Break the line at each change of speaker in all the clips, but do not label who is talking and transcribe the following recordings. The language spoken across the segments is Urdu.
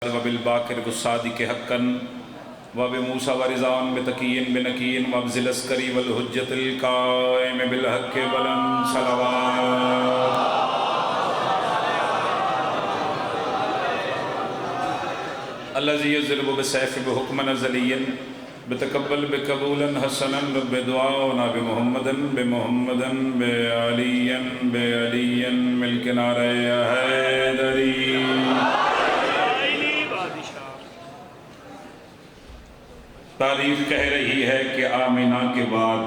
وبالباقر والصادق حقا وبموسى ورضوان بتقي بنقي وابذل العسكري والحجة القائم بالحق بلند صلوات الذي يضرب بالسيف بحكم أزلي بتقبل بقبولا حسنا رب دعاؤنا بمحمد بعلي ملك نعرہ حیدری. تاریخ کہہ رہی ہے کہ آمینہ کے بعد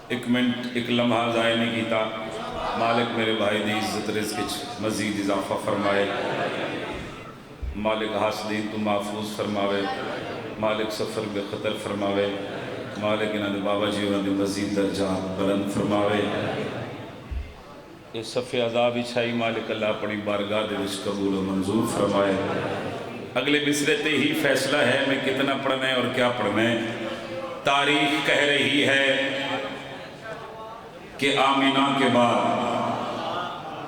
ایک منٹ ایک لمحہ ضائع نہیں کیتا. مالک میرے بھائی دی عزت رزق مزید اضافہ فرمائے. مالک حاسدین تو محفوظ فرماوے. مالک سفر بے خطر فرماوے. مالک انہاں دے بابا جی انہاں دے مزید درجات بلند فرماوے. اس صفحے عذاب اچھائی مالک اللہ اپنی بارگاہ دے وچ قبول و منظور فرمائے. اگلے مصرے تے ہی فیصلہ ہے میں کتنا پڑھنا ہے اور کیا پڑھنا ہے. تاریخ کہہ رہی ہے کہ آمینہ کے بعد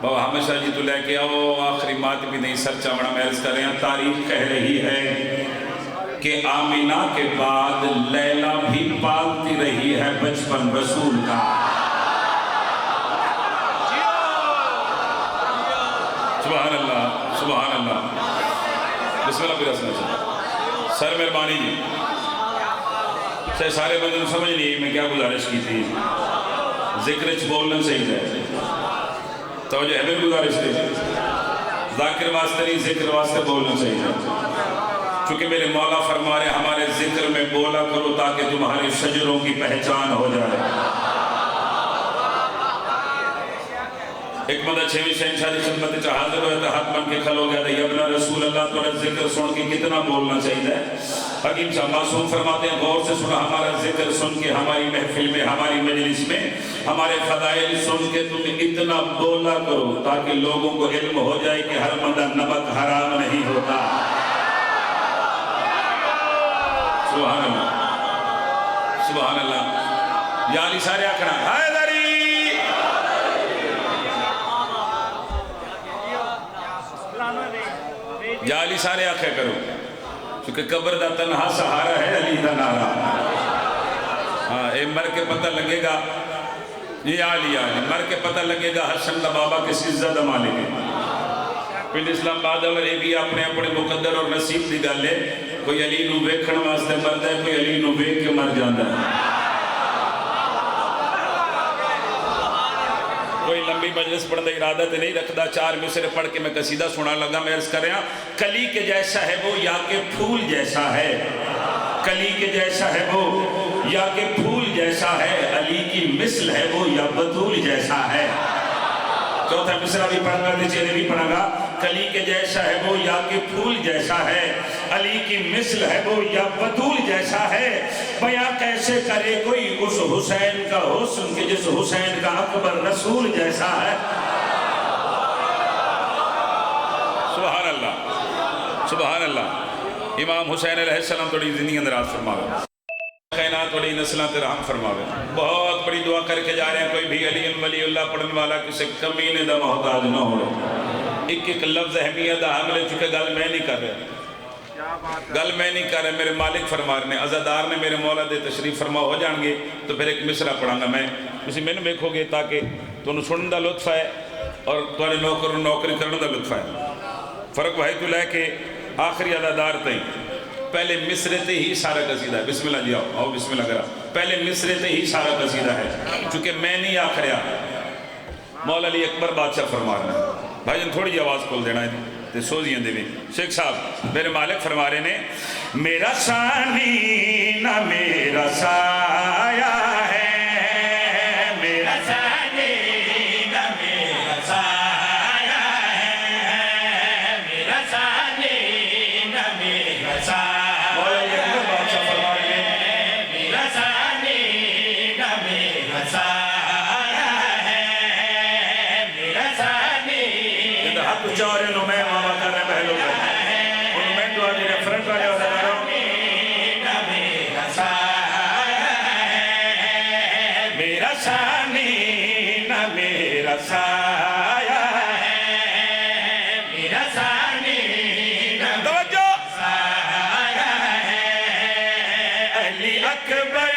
بابا ہمیشہ جی تو لے کے آؤ آخری بات بھی نہیں سر چاوڑا میں عرض کر رہے ہیں. تاریخ کہہ رہی ہے کہ آمینہ کے بعد لیلہ بھی پالتی رہی ہے بچپن رسول کا. سبحان اللہ سبحان اللہ. بسم اللہ پھر رسنا چاہتا سر مہربانی جی سارے بندے سمجھ نہیں میں کیا گزارش کی تھی. ذکر چھ بولنا صحیح ہے توجہ ہے. میں گزارش کی ذاکر واسطے نہیں ذکر واسطے بولنا صحیح ہے. چونکہ میرے مولا فرما رہے ہمارے ذکر میں بولا کرو تاکہ تمہارے شجروں کی پہچان ہو جائے. ایک بندہ چھویں شہنشاہ کی خدمت حاضر ہوئے تو ہاتھ بن کے کھل ہو گیا تھا یبنا رسول اللہ تو ذکر سن کے کتنا بولنا چاہیے. حکیم صاحب معصوم فرماتے ہیں غور سے سنا ہمارا ذکر سن کے ہماری محفل میں ہماری مجلس میں ہمارے فضائل سن کے تم اتنا بولا کرو تاکہ لوگوں کو علم ہو جائے کہ ہر بندہ نمک حرام نہیں ہوتا. سبحان اللہ سبحان اللہ. یا علی سارے آکھنا حیدری یا علی سارے آنکھیں کرو چونکہ قبر دا تنہا سہارا ہے علی دا نارا. ہاں اے مر کے پتہ لگے گا یہ علی مر کے پتہ لگے گا حسن دا بابا کس عزت دا مالک ہے. پھر اسلام بعد اور یہ بھی اپنے اپنے مقدر اور نصیب دی گل ہے. کوئی علی نو ویکھن واسطے مردا ہے کوئی علی نو ویکھ کے مر جاندا ہے. کوئی لمبی مجلس پڑھنے کا ارادہ تے نہیں رکھدا. 4 مصرے پڑھ کے میں قصیدہ سنا لگا. میں عرض کر رہا کلی کے جیسا ہے وہ یا کہ پھول جیسا ہے. کلی کے جیسا ہے وہ یا کہ پھول جیسا ہے. علی کی مثل ہے وہ یا بطول جیسا ہے. چوتھا مصرہ بھی پڑھا گا تیسرے بھی پڑھا گا. کلی کے جیسا ہے وہ یا کہ پھول جیسا ہے. علی کی مثل ہے وہ یا بطول جیسا ہے. بیاں کیسے کرے کوئی اس حسین کا حسن کہ جس حسین کا اکبر رسول جیسا ہے. سبحان اللہ سبحان اللہ. امام حسین علیہ السلام توڑی زندگی اندراز فرماوے. خینات توڑی نسلہ ترحم فرماوے. بہت بڑی دعا کر کے جا رہے ہیں کوئی بھی علی ولی اللہ پڑھنے والا کسی کمینے دا محتاج نہ ہو. ایک ایک لفظ اہمیت حاملے چکے گل میں نہیں کر رہے گل میں نہیں کر رہے. میرے مالک فرما رہے ہیں عزادار نے میرے مولا دے تشریف فرما ہو جان گے تو پھر ایک مصرہ پڑھا گا میں کسی میں نے دیکھو گے تاکہ تمہیں سنن دا لطف ہے اور تمہارے نوکر نوکری کرنے دا لطف ہے. فرق بھائی تو لے کے آخری عزادار تھیں پہلے مصرے تے ہی سارا قصیدہ ہے. بسم اللہ جی آؤ بسم اللہ کرا. پہلے مصرے تے ہی سارا قصیدہ ہے چونکہ میں نہیں آخریا مولا علی اکبر بادشاہ فرما رہے ہیں. بھائی جن تھوڑی آواز کھول دینا ہے تے سوزیاں دے بھی. شیخ صاحب میرے مالک فرما رہے نے میرا ثانی نہ میرا سایہ ہے. میرا ثانی نہ میرا سایہ ہے. میرا ثانی نہ میرا سایہ. مولا علی اکبر بادشاہ فرما رہے ہیں میرا ثانی نہ میرا سایہ ہے. میرا ثانی یہ حق چورے نو میں ماما کر رہے بہلو گئے انہوں میں دعا دی ریفرنٹ والے ہوتا ہے میرا ثانی نہ میرا سایہ ہے. توجہ علی اکبر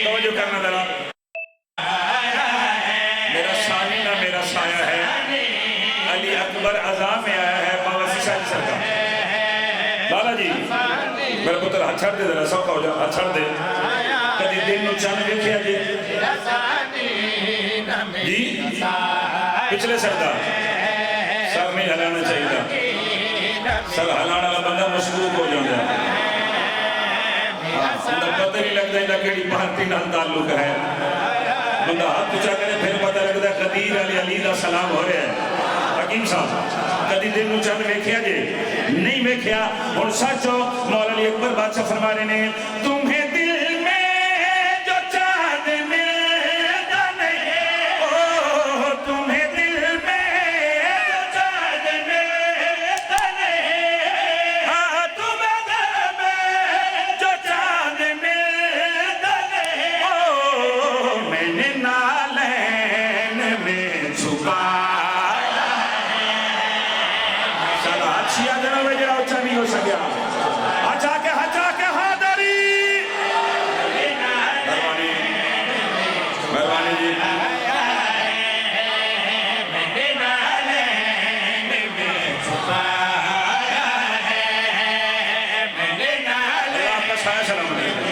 توجہ کرنا ذرا میرا ثانی نہ میرا سایہ ہے علی اکبر عذاب میں آیا ہے بابا شاہ جی سرکار لالا جی میرا پتر ہاتھ چھڑ دے ذرا سوکھا ہو جا ہاتھ چھڑ دے کدی دن نو چاند دیکھیا جی جی پچھلے سردار سر نہیں ہلانا چاہیے تھا سر ہلانا والا بندہ مشکوک ہو جاتا ہے بندہ پتہ نہیں لگتا ہے کیڑی پارٹی نال تعلق ہے بندہ ہاتھ اونچا کرے پھر پتہ لگتا ہے قدیر علی علی دا سلام ہو رہا ہے حکیم صاحب کدی دن نو چاند ویکھیا جی نہیں ویکھیا ہن سچو مولا علی اکبر بادشاہ فرما رہے نے تمہیں دل میں جو چاند ملتا نہیں او تمہیں دل میں جو چاند ملتا نہیں ہاں تمہیں دل میں جو چاند ملتا نہیں او میں نے نالین میں چھپا نہیں ہو سکیا ہچا کے حاضری مہربانی مہربانی جی اللہ کا سایہ سلام علیکم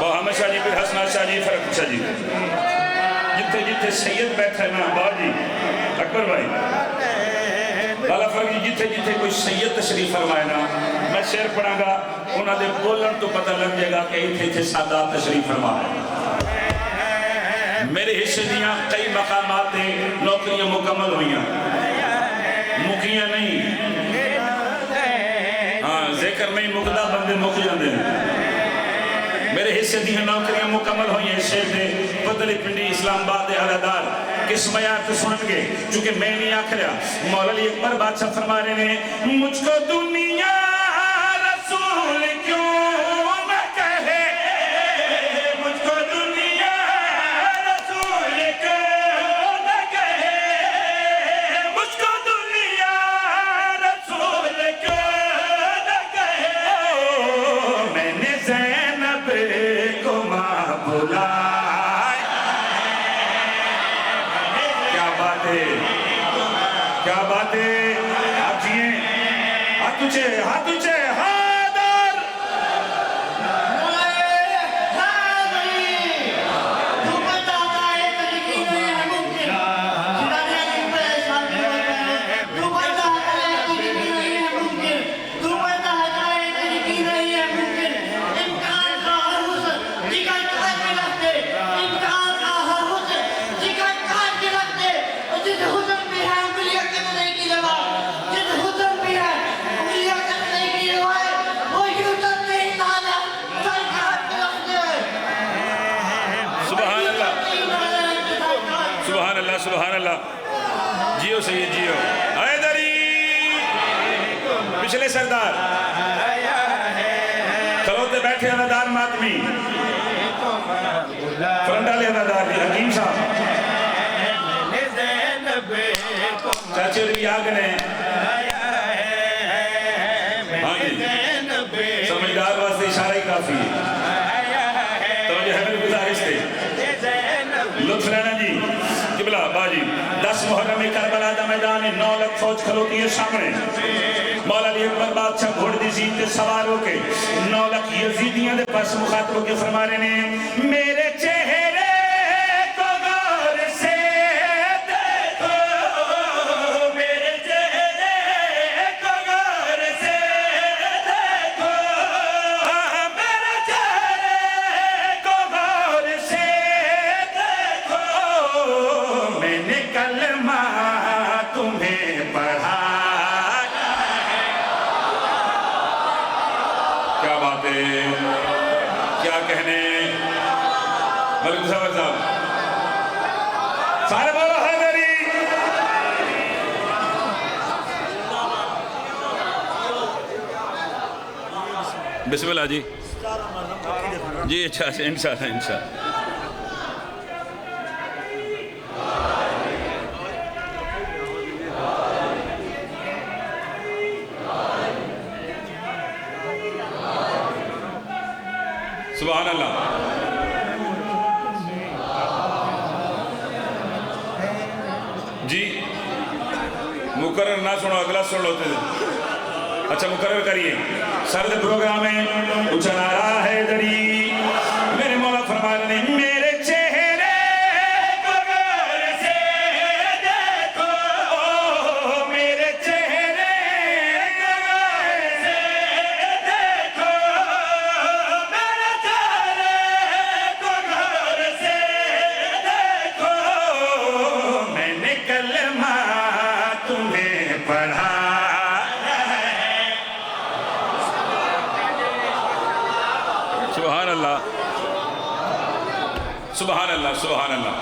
محمد شاہ جی پھر حسنات شاہ جی فرق شاہ جی جتھے جتھے سید بیٹھا ہے نا با جی اکبر بھائی لالا فرق جی جتھے جتھے کوئی سید تشریف فرمائے نا میں شعر پڑھاں گا انہاں دے بولن تو پتہ لگ جائے گا کہ ایتھے ایتھے سادات تشریف فرمائے میرے حصے دیاں کئی مقامات دے نوکریاں مکمل ہوئیاں مکیاں نہیں ہاں ذکر نہیں مقدہ بندے مک جاندے ہیں میرے حصے دی نوکریاں مکمل ہوئی ہیں شیر دے بدلی پنڈی اسلام آباد دے علیدار کس معیار تو سنن گے چونکہ میں نہیں آکھ رہا مولا علی اکبر بادشاہ فرما رہے ہیں مجھ کو دنیا رسول کیوں نہ کہے مجھ کو دنیا رسول کیوں نہ کہے مجھ کو دنیا رسول کیوں نہ کہے میں نے زینب کو ماں بلائے کیا بات ہے کیا بات ہے آپ جیئے ہاتھ اونچے حیدر سبحان اللہ جیو سید جیو حیدری پچھلے سردار کھلوتے بیٹھے علیدار ماتمی فرنڈالے علیدار بھی حکیم صاحب چاچے بھی آگنے ہاں جی سمجھدار واسطے اشارہ ہی کافی ہے توجہ ہے میرے گزارش تھے لطف لینا جی قبلہ باجی 10 محرم کربلا دا میدان 9 لاکھ فوج کھلوتی ہے سامنے مولا علی اکبر بادشاہ گھوڑ دی زید دے سوار ہو کے 9 لاکھ یزیدیاں دے پاس مخاطب ہو کے فرما رہے ہیں میرے چہرے کو غور سے دیکھو میرے چہرے کو غور سے دیکھو میرے چہرے کو غور سے دیکھو میں نے کلمہ تمہیں پڑھا کیا بات ہے کیا کہنے ملک صاحب بسم اللہ جی جی اچھا انشاءاللہ انشاءاللہ سبحان اللہ جی مقرر نہ سنو اگلا سن لوتے تھے اچھا مقرر کریے سرد پروگرام ہے اچھا نعرہ ہے دری میرے مولا فرما رہے ہیں میرے چہرے کو غور سے دیکھو میرے چہرے کو غور سے دیکھو میرے چہرے کو غور سے دیکھو میں نے کلمہ تمہیں پڑھا سبحان اللہ سبحان اللہ سبحان اللہ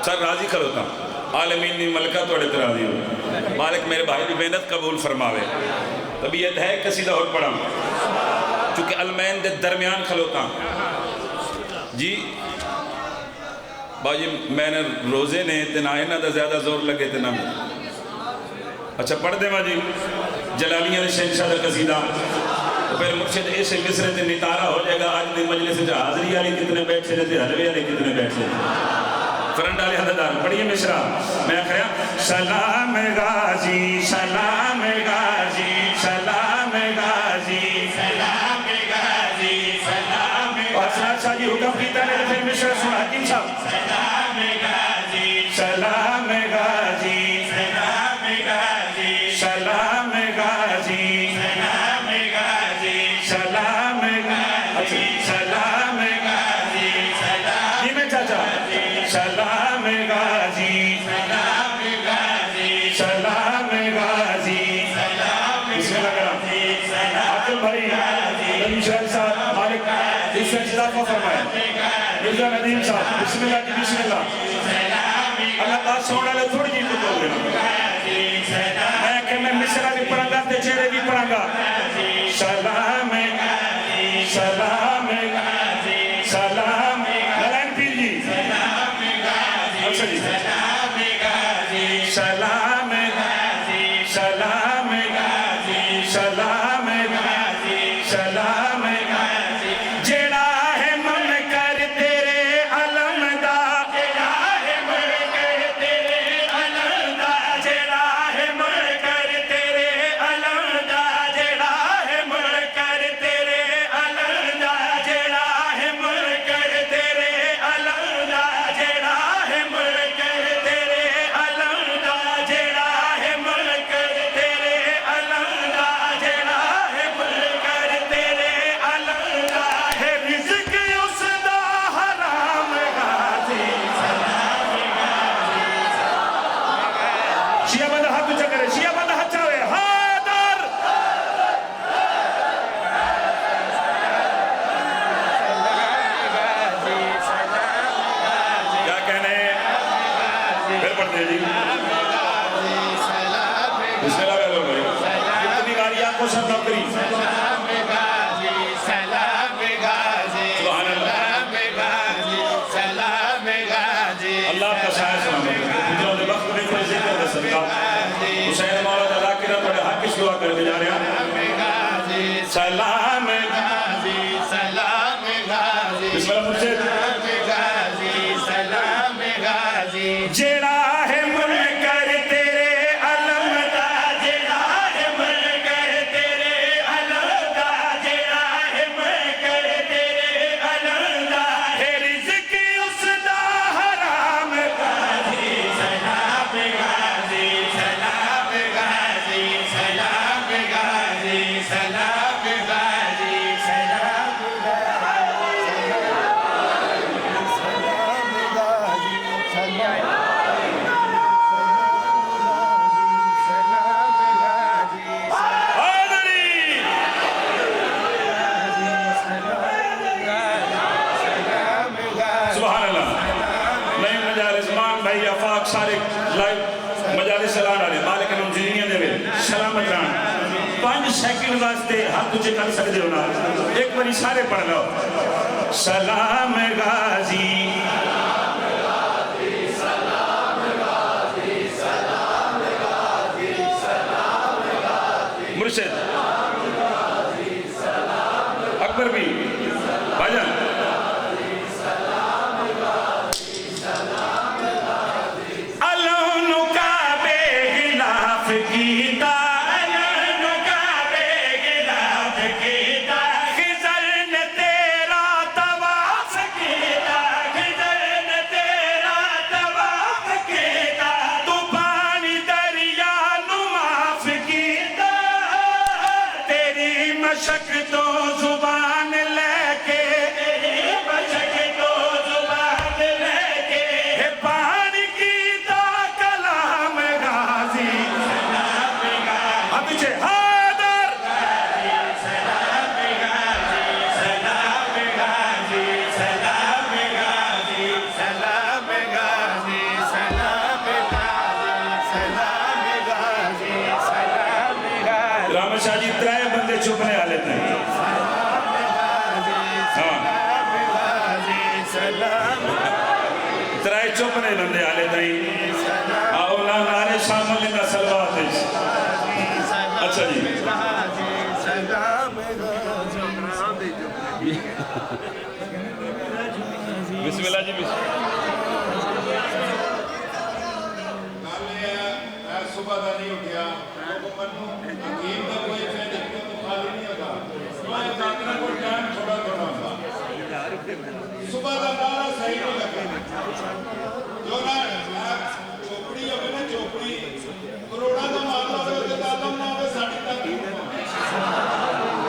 سر راضی کھلوتا عالمین نے ملکہ توڑے راضی ہو مالک میرے بھائی بھی محنت قبول فرماوے طبیعت ہے قصیدہ اور پڑھا چونکہ المین دے درمیان کھلوتا جی باجی میں نے روزے نے اتنا اینا دا زیادہ زور لگے اتنا میں اچھا پڑھ دے باجی جلالیہ نے شہنشاہ دا قصیدہ پھر مرشد ایسے مصرے سے نتارہ ہو جائے گا آج دن مجلس سے حاضری آلی کتنے بیٹھے رہتے حلوے آلی کتنے بیٹھے فرنڈ آلی حددار پڑھئے مصرہ میں کہا سلام غازی سلام غازی سلام غازی سلام غازی سلام غازی اور سلام شاہ جی حکم کیتا ہے پھر مصرہ سنا حکیم صاحب سلام غازی سلام غازی سلام غازی سلام غازی سلام غازی سلام غازی جی میں چاچا سلام غازی سلام غازی سلام غازی بسم اللہ کرام عبد البری ندیم شہر صاحب مالک اس سے اجتاقہ فرمائے مرزا ندیم صاحب بسم اللہ جی بسم اللہ اللہ تعالیٰ سونا لے تھوڑی جی کو دو دینا میں کہ میں مصرہ بھی پڑھا گا تے چہرے بھی پڑھا گا سلام سلام سلام نلائن پیر جی اچھا جی سلام سلام سلام سلام جیڑا ہے من کر تیرے علم دا جیڑا ہے من کر تیرے علم دا جیڑا ہے من کر تیرے علم دا جیڑا ہے من کر تیرے علم دا جیڑا ہے من کر تیرے علم دا جیڑا ہے من کر تیرے علم دا جیڑا ہے من کر تیرے علم دا جیڑا ہے من کر تیرے علم دا ہے رزق اس دا حرام غازی شیعہ بندہ ہاتھ اچھا کرے شیعہ بندہ ہاتھ چاہے حاضر کیا کہنے پھر پڑھتے جی بسم اللہ بیلو بھائی کتنی باری آپ کو سر نوکری سبحان اللہ اللہ کا سایہ سلامت اتنوں دے وقت میں کوئی ذکر دے صدقہ حسین مولا دا ذاکرہ پڑے حق کس دعا کر کے جا رہے ہیں سلام بسم اللہ مرشد جیڑا ہے من کر تیرے علم دا جیڑا ہے من کر تیرے علم دا جیڑا ہے من کر تیرے علم دا ہے رزق اس دا حرام غازی سلام غازی سلام غازی سلام غازی سلام غازی سلام سبحان اللہ نئی مجالس مان بھائی افاق سارے لائیو مجالس سلام آلے مالک انہوں جنیاں دے سلامت رہاں 5 سیکنڈ واسطے ہاتھ تجھے کر سکتے ہونا ایک باری سارے پڑھ لو سلام غازی مرشد اکبر بھی بھاجن الونو کا بے غلاف کیتا الونو کا بے غلاف کیتا خضر نے تیرا طواف کیتا خضر نے تیرا طواف کیتا تو پانی دریا نو معاف کیتا تیری مشق تو زبان لے کے تیری مشق تو زبان لے کے پانی کیتا کلام غازی سلام غازی اب پیچھے حیدر سلام غازی سلام غازی سلام غازی
سلام غازی سلام غازی سلام غازی سلام غازی
رام شاہ جی ترائے بندے چھپنے آ لیتے ہیں ترائے چھپنے بندے آ لیتے ہیں اولا نارے شامل انہا سلوات ہے اچھا جی بسم اللہ جی بسم
اللہ صبح دا نہیں اٹھیا لوگوں منو حکیم دا کوئی فیل حکمت تو خالی نہیں ہوگا میں جاتنا کو ٹائم چھوڑا ہوگا صبح دا نارا صحیح نہیں لگا جو نا چوپڑی ہوگی نا چوپڑی کروڑا دا مالا ہوگا تو تعلم نہ ہوگا ساڑھی تک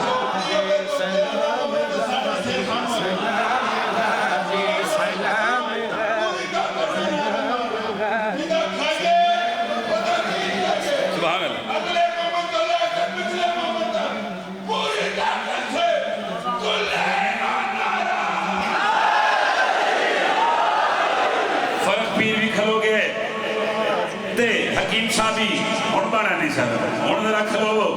چوپڑی ہوگی تو تعلم ہوگا تو ساڑھا سے خان ہوگا
سبحان اللہ
اگلے محمد اللہ کے پچھلے محمد پوری طاقت سے
فرق پیر بھی کھلو گے تے حکیم صاحبی ہون بانا نہیں سکتا ہون ذرا کھلو گو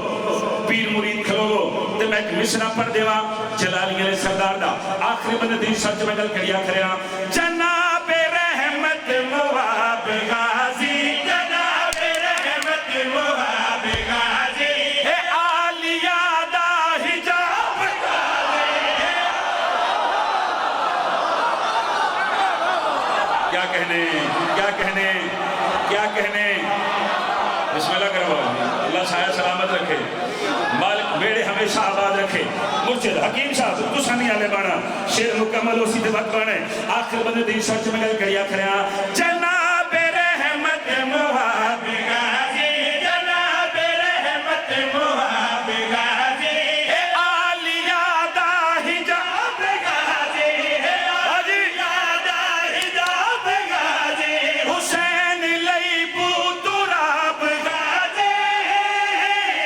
پیر مرید کھلو گو تے میں ایک مصرع پڑھ دیوا جلالی علیہ سردار دا آخری بندے دین سچ میں گل کڑیا کھریا جناب رحمت مواب غازی جناب رحمت مواب غازی اے آلیہ دا حجاب کیا کہنے کیا کہنے کیا کہنے بسم اللہ کرو اللہ سایہ سلامت رکھے مالک بیڑے ہمیشہ آباد رکھے مرشد حکیم صاحب تسا نہیں آلے بانا شیر مکمل اسی دے وقت بانے آخر بندے دی سچ میں گل کڑیا کھریا جناب رحمت مواب غازی جناب رحمت مواب غازی اے آلیہ دا حجاب غازی اے آلیہ دا حجاب غازی حسین لئی بو تراب غازی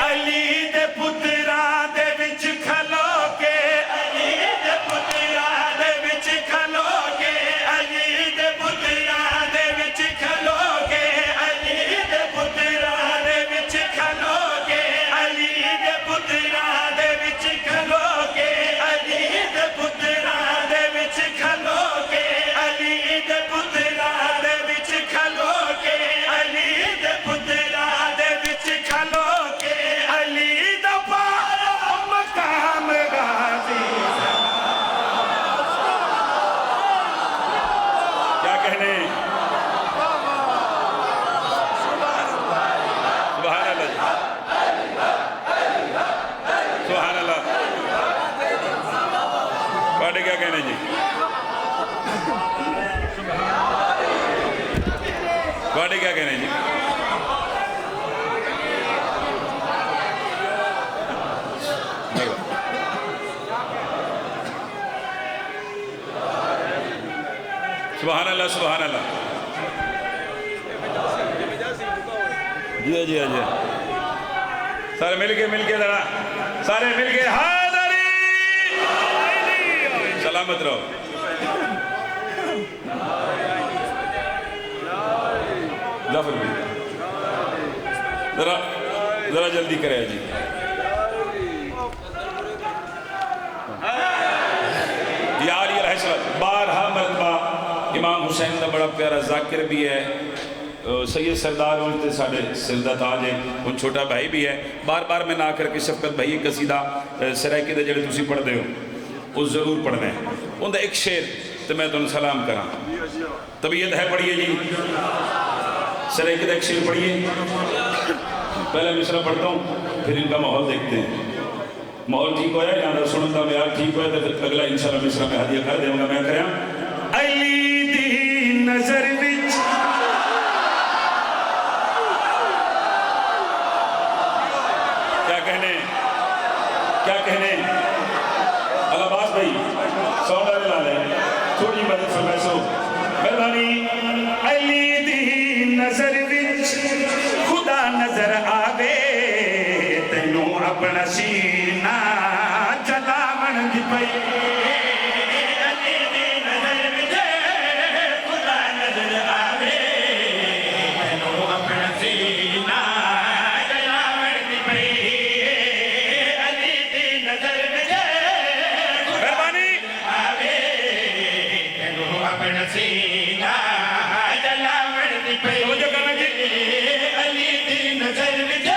علی دے پترا دے وچ کھلو کے علی دے پترا دے وچ کھلو کے علی دے پترا دے وچ کھلو کے علی دے پترا دے وچ کھلو کے علی دے پترا دے وچ کھلو کے علی دے پترا دے وچ کھلو کے علی دے پترا دے وچ کھلو کے علی دے پترا دے وچ کھلو کے علی دا پارا مقام غازی کیا کہنے سبحان اللہ سبحان اللہ باٹے کیا کہنے جی باٹے کیا کہنے جی سبحان اللہ سبحان اللہ جی جی جی سارے مل کے ذرا سارے مل کے حاضری سلامت رہو ظفر بھی ذرا جلدی کرے جی دا بڑا پیارا ذاکر بھی ہے، سید سردار ہوتے ساڑھے سردہ تاج ہے، ان چھوٹا بھائی بھی ہے. بار بار میں نہ کر کے شفقت بھائی ایک قصیدہ سرائکی دے جڑے تسی پڑھ دے ہو وہ ضرور پڑھنا ہے. ان دا ایک شعر تو میں تمہیں سلام کرا. طبیعت ہے پڑھیے جی، سرائکی دا ایک شعر پڑھیے. پہلے مصرع پڑھتا ہوں پھر ان کا ماحول دیکھتے ہیں. ماحول ٹھیک ہویا یا نہ سنن دا معیار ٹھیک ہویا تو پھر اگلا انشاءاللہ مصرع میں ہدیہ کر دوں گا. میں کریا علی دی نظر وچ کیا کہنے الاباس بھائی سوڑا لے لے تھوڑی مدد فرمائے سو مہربانی. علی دی نظر وچ خدا نظر آوے تینوں اپنا سینہ جلاون دی پئی. علی دی نظر وچ خدا نظر آوے تینوں اپنا سینہ جلاون دی پئی. علی دی نظر وچ مہربانی آوے تینوں اپنا سینہ جلاون دی پئی. توجہ کرنا جی. علی دی نظر وچ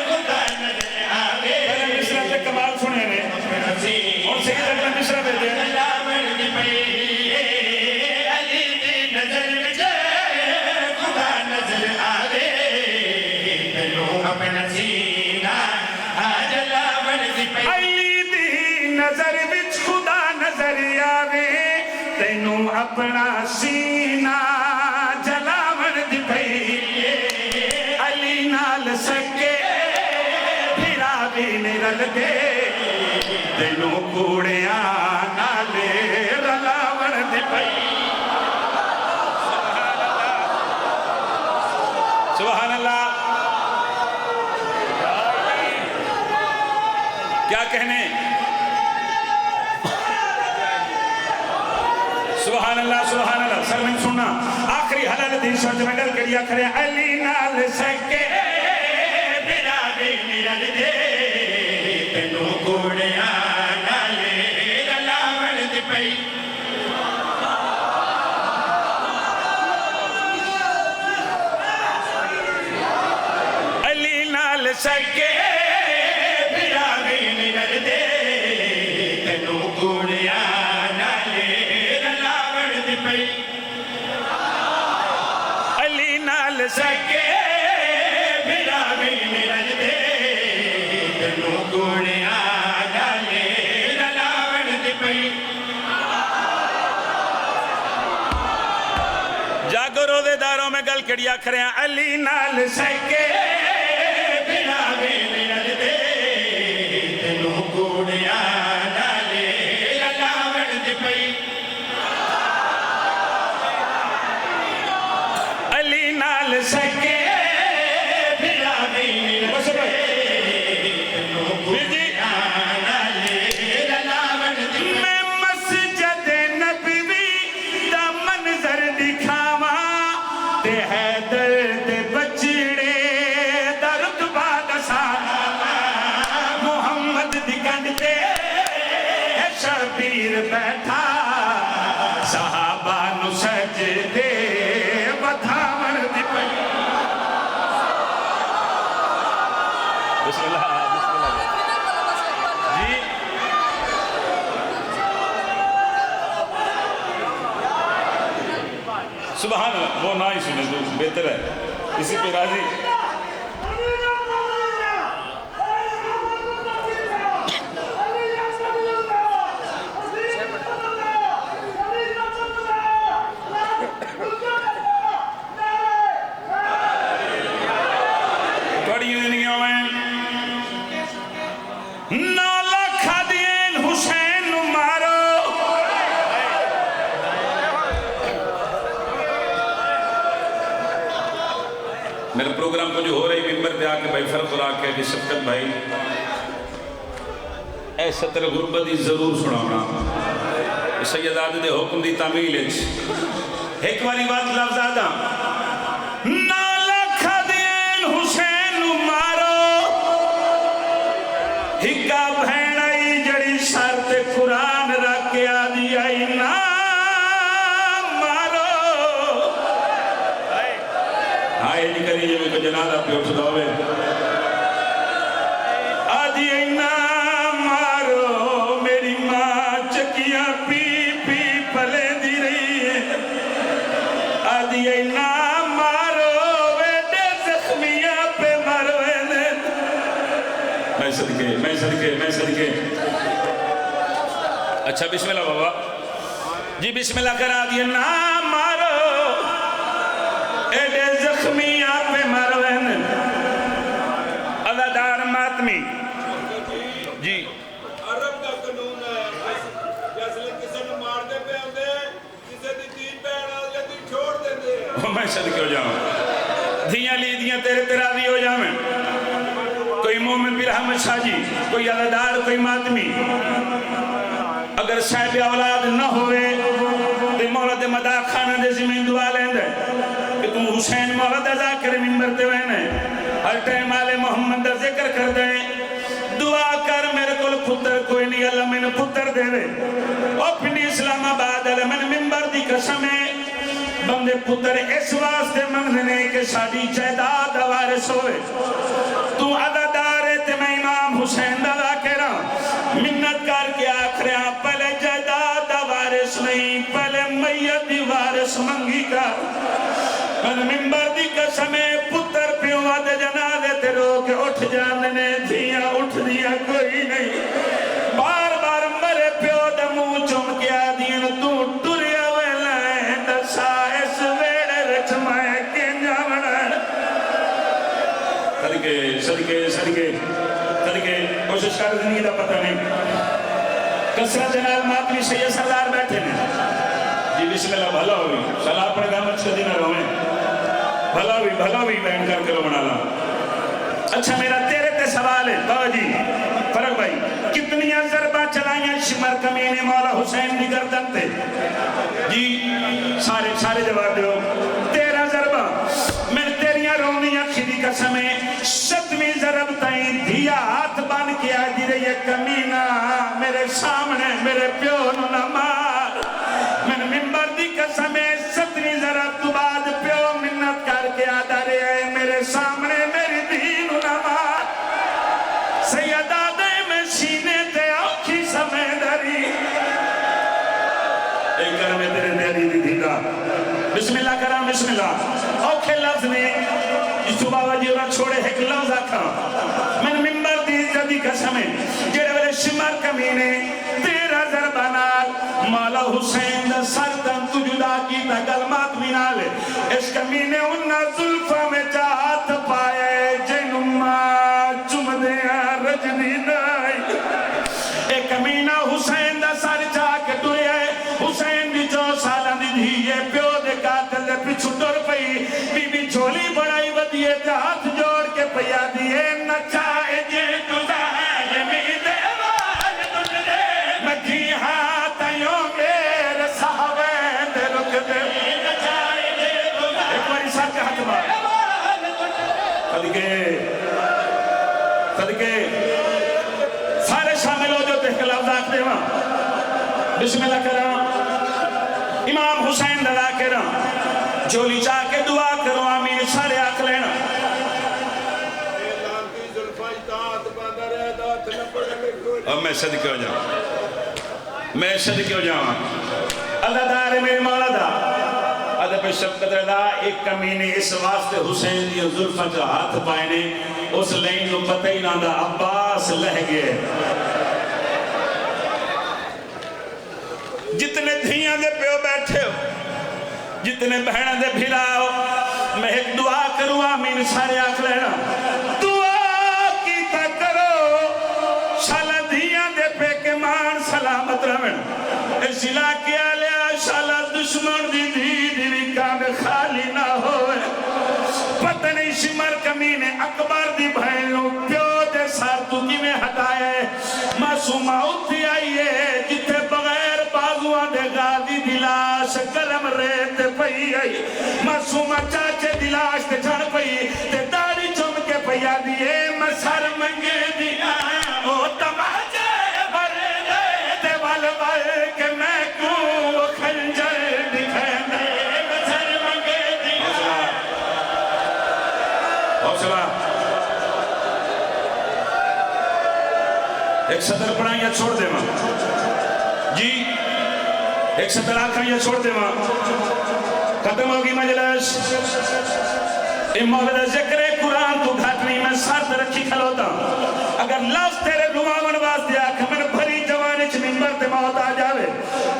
خدا نظر آوے. پہلے مصرع سے کمال سنے نے اور سید اگلا مصرع دے دے. جلاون دی پئی. علی دی نظر وچ خدا نظر آوے تینوں اپنا سینہ جلاون دی پئی. علی دی نظر وچ خدا نظر آوے تینوں اپنا سینہ جلاون دی پئی. علی نال سکے بھرا بھی نہیں رل دے تینوں کوڑیاں نالے رلاون دی پئی. سبحان اللہ. کیا کہنے سبحان اللہ سبحان اللہ. سر میں سننا آخری حلال دین سوچ میں گل کڑیا کھڑے. علی نال سکے بھرا بھی نہیں رل دے تینوں کوڑیاں نالے رلاون دی پئی. علی نال سکے بھرا بھی نہیں رل دے تینوں کوڑیاں نالے رلاون دی پئی. علی نال سکے بھرا بھی نہیں رل دے تینوں کوڑیاں نالے رلاون دی پئی. جاگو روزے داروں میں گل کڑیا کھڑے. علی نال سکے بھرا بھی نہیں رل دے تینوں کوڑیاں نالے رلاون دی پئی. علی نال سکے بھرا بھی نہیں رل دے تینوں کوڑیاں نالے رلاون دی پئی. میں مسجد نبوی دا منظر دکھاواں تے حیدر دے بچڑے دا رتبہ دساواں. محمد دی کنڈ تے شبیر بیٹھا صحابہ نو سجدے ودھاون دی پئی. بسم اللہ جی. سبحان اللہ. وہ نہ ہی سنے تو بہتر ہے اسی پہ راضی. بڑی دنیا میں 9 لاکھ دین حسین نو مارو. میرے پروگرام کو جو ہو رہی ممبر پہ آکے بھائی فرق اور آکے کہ شفقت بھائی اے ستر غربتی ضرور سناونا. سید آدھے حکم دی تعمیل ایک والی بات لفظ آدھا. 9 لاکھ دین حسین نو مارو ہکا بہن آئی جڑی شرط قرآن رکھ کے آدھی آئی نا مارو. نہیں کری جی میں کو جنازہ پہ اٹھ دوے آدھی اینا مارو میری ماں چکیاں پی پی پلے دی رہی ہے آدھی اینا مارو ویڈے زخمیاں پہ مروے نے میں صدقے اچھا بسم اللہ بابا جی بسم اللہ کرا دیئے نا مارو ایڈے زخمیاں پہ مروین عددار ماتمی جی
عرب کا قانون ہے جیسے کسی نے مار دے پہ ہوندے کسی دی تین بہن آ جاتی چھوڑ دے دے
میں صدقے ہو جاؤں دھیاں لی دیاں تیرے تیرازی ہو جاؤں کوئی مومن بھی رحمت شاہ جی کوئی عددار کوئی ماتمی اگر صاحب اولاد نہ ہوئے تو مولد مدہ خانہ دے زمین دعا لیں دے کہ تم حسین مولد ذاکر منبر دے وینے ہر ٹائم آل محمد دا ذکر کر دے دعا کر میرے کل پتر کوئی نہیں اللہ میں نے پتر دے وے اور پھنی اسلام آباد اللہ میں نے منبر دی قسمیں بندے پتر اس واسطے منگنے کہ شادی جائداد وارث ہوئے تو عددار ہے تے میں امام حسین دا ذاکرہ منت کر کے آخریاں پہلے جائداد وارث نہیں پہلے میت دی وارث منگی کر من منبر دی قسمیں پتر پیوں دے جنازے تے رو کے اٹھ جاندنے دھیاں اٹھ دیا کوئی نہیں بار بار مرے پیوں دے منہ چم کے آدین تو ٹریا ویلائیں دسا اس ویڑے رچ میں کے جامنا صدقے کوشش کر زندگی دا پتہ نہیں کسرہ جنال ماتمی سید سردار بیٹھے ہیں جی بسم اللہ بھلا ہوئی صلاح پر گامت سے دینا روئیں بھلا ہوئی بہن کر کے لو بنالا اچھا میرا تیرے تے سوال ہے بابا جی فرق بھائی کتنیاں ضربہ چلائیاں شمر کمینے مولا حسین دی گردن تے جی سارے جواب دیو 13 ضربہ میں تیریاں رونیاں کھیدی قسمیں 7ویں ضرب تائیں دھیا ہاتھ بان کیا دی رہی ہے کمینہ میرے سامنے میرے پیون نہ مار میں منبر دی قسمیں 7ویں ضرب تو بعد پیو منت کر کے آدھا رہے ہیں میرے سامنے میری دین نہ مار سید آدھے میں سینے تے آنکھی سمیں دری ایک کر میں تیرے دیری دی دیدہ بسم اللہ کرام بسم اللہ اوکھے لفظ نے اس تو بابا جی اور چھوڑے ایک لفظ آکھا من منبر دی عزتی قسمیں جڑے والے شمار کمینے 13 ضربانال مولا حسین دا سردن تو جدا کی تا کلمات بینالے اس کمینے انہا ظلفہ میں چاہت پائے جنما چمدیاں رجدی نائی ایک کمینہ حسین دا سر چاہ کے ٹورے ہے حسین دی 4 سالہ دی دھیے پیو دے قاتل دے پچھو ٹور پئی بی بی جھولی بڑائی ودیے تے ہاتھ جوڑ کے پیا دیے نچائے جے تجھائے میدے وال تجھے مجھی ہاتھیوں میرے صحابے دے رکھ دے نچائے جے تجھائے ایک باری ساتھ کے ہاتھ بار صدقے سارے شامل ہو جو تحقیل آخ دے وہاں بسم اللہ کرام امام حسین دلا کرام جولی چاہ کے دعا کرو آمین سارے آکھ لینا اب میں صدقے ہو جاؤں اللہ دار میرے مولا دا ادب شفقت رضا ایک کمینے اس واسطے حسین دی ظلفہ جو ہاتھ پائنے اس لین نو پتہ ہی نہ دا عباس لہ گئے جتنے دھیاں دے پیو بیٹھے ہو جتنے بہنہ دے بھیلاؤ میں ایک دعا کروں آمین سارے آکھ لینا دعا کیتا کرو شالا دھیاں دے پہ کے مان سلامت رہن اس علاقے آلیا شالا دشمن دی دی کام خالی نہ ہوئے پتہ نہیں شمر کمینے اکبر دی بھائنوں پیو دے سار تو کی میں ہٹائے معصومہ اٹھی آئیے جتے بغیر بازوان دے غازی دلاش گرم ریت پئی آئی معصومہ چاچے دلاش تے جھڑ پئی تے داری چم کے پیا دیئے مسر منگے دیا او تماجے بھرے دے تے والوائے کہ میں کوں خنجر دکھائے دے مسر منگے دیا ایک سطر پڑھا یا چھوڑ دے ماں جی ایک سطر آکھا یا چھوڑ دے ماں ختم ہوگی مجلس مولا ذکر قرآن تو گھٹ نہیں میں ساتھ رکھی کھلوتا اگر لفظ تیرے لماون باز دیا کہ میں بھری جوانے چھ منبر تے موت آ جاوے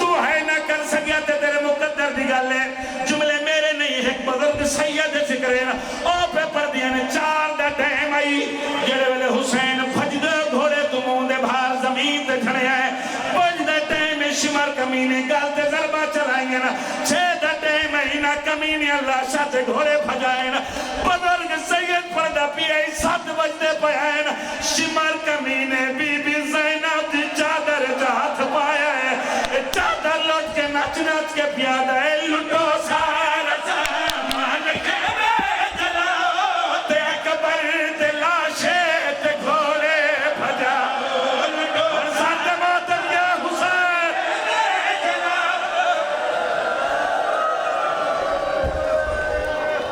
تو ہے نہ کر سکیا تے تیرے مقدر دی گل ہے جملے میرے نہیں ایک بزرگ سید ذکر ہے او پہ پر دیا نے 4 دا ٹائم آئی جڑے ویلے حسین بھج دے گھوڑے تو مون دے بھار زمین تے کھڑے آئے بھج دے ٹائم شمر کمینے گال تے ضربہ چلائیں گے نا 6 دا ٹائم آئی نا کمینے اللہ شاہ تے گھوڑے بھجائیں نا بزرگ سید پردہ پیئے 7 بجدے پہائیں نا شمر کمینے بی بی زینب دی چادر جہاں پایا ہے چادر لوٹ کے نچ نچ کے پیادہ ہے